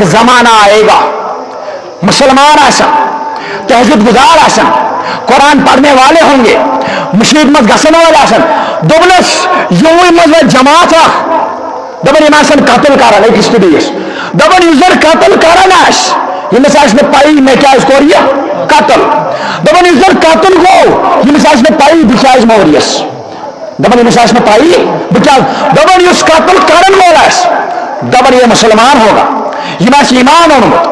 ایک زمانہ آئے گا مسلمان آسن تہجد گزار آسن قرآن پڑھنے والے ہوں گے مشرق مت گسن والے آسن دبنس یہ مذہب جماعت دبن یم آسن قتل کران أکِس تہٕ بیٚیِس دبن یُس زن قتل کران آسہِ ییٚمِس آسہِ نہٕ پَیی مےٚ کیٛازِ کوٚر یہِ قتل دبن یُس زن قتل گوٚو ییٚمِس آسہِ نہٕ پَیی بہٕ کیٛازِ موریس دبن ییٚمِس آسہِ نہٕ پَیی بہٕ کیٛازِ دبن یُس قتل کرن وول آسہِ دبن یہ مسلمان ہوگا یم آسہِ ایمان اوٚنمُت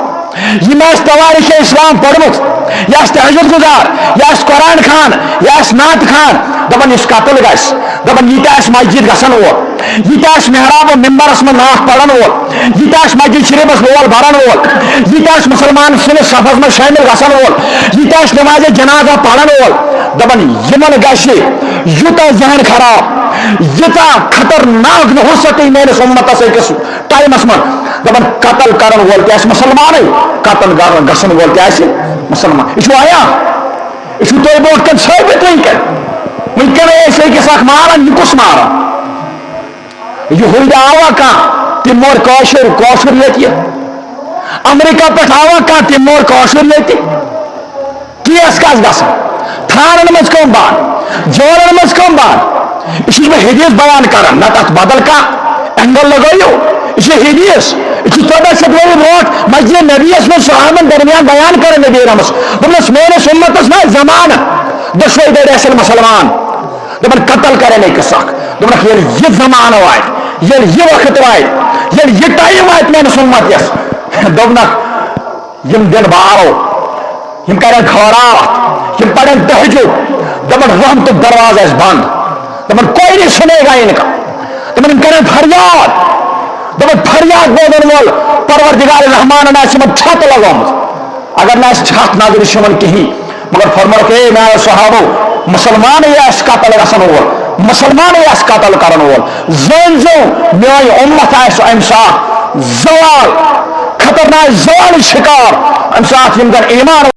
یم آسہِ تواریخ اسلام پوٚرمُت یہ آسہِ تہجد گزار یہ آسہِ قرآن خان یہ آسہِ نعت خان دپان یُس قتل گژھِ دپان یہِ تہِ آسہِ مسجد گژھن وول یہِ تہِ آسہِ محراب و ممبرس منٛز نعت پرن وول یہِ تہِ آسہِ مسجد شریفس لول برن وول یہِ تہِ آسہِ مسلمان سٕنٛدِس صفس منٛز شٲمِل گژھن وول یہِ تہِ آسہِ نماز جنازہ پرن وول دپان یمن گژھِ یوٗتاہ ذہن خراب ییٖژاہ خطرناک نحوست میٲنِس اُمتس أکِس ٹایمس منٛز دپان قتل کرن وول تہِ آسہِ مسلمانٕے قتل گژھن وول تہِ آسہِ مسلمان یہ آیا یہ تھی برو کن ثابت ونکن ٲسۍ أکِس اکھ ماران یہ کُس ماران یہ ہُرِ آوا کانٛہہ تِم مور کٲشُر ییٚتہِ امریکہ پٮ۪ٹھ آوا کانٛہہ تِم مور کٲشُر ییٚتہِ کیس کس گژھان تھانن منٛز کم بند جیلن منٛز کم بند یہ چھُس بہٕ حدیث بیان کران نہ تتھ بدل کانٛہہ اینگل لگٲیِو یہ چھُ حدیث یہ چھُ 14 شیٚتھ ؤری برونٛٹھ مسجد نبیس منٛز صحابن درمیان بیان کران نبی رحمس دوٚپنس میٲنِس اُمتس نا زمانہٕ دۄشوے دٔرۍ ٲسِن مسلمان دپان قتل کرن أکِس اکھ دوٚپنکھ ییٚلہِ یہِ زمانہٕ واتہِ ییٚلہِ یہِ وقت واتہِ ییٚلہِ یہِ ٹایم واتہِ میٲنِس اُمتس دوٚپنکھ یم دِن بارو یم کرن خٲرات یم پرن تہجد دپان رحمتُک دروازٕ آسہِ بند دپان کوئی نہیں سنے گا ان کا دپان یم کرن فریاد دپان فریاد بوزن وول پروردگار رحمانن آسہِ یمن چھت لگومُت اگر نہٕ آسہِ چھت نظرِ چھُ یمن کِہیٖنۍ مگر فرموکھ اے میانیو صحابو مسلمانٕے آسہِ قتل گژھن وول مسلمانٕے آسہِ قتل کرن وول زٲنۍزیو میٲنۍ اُمت آسہِ امہِ ساتہٕ زوال خطرناک زوالٕچ شکار امہِ ساتہٕ یم زن ایمان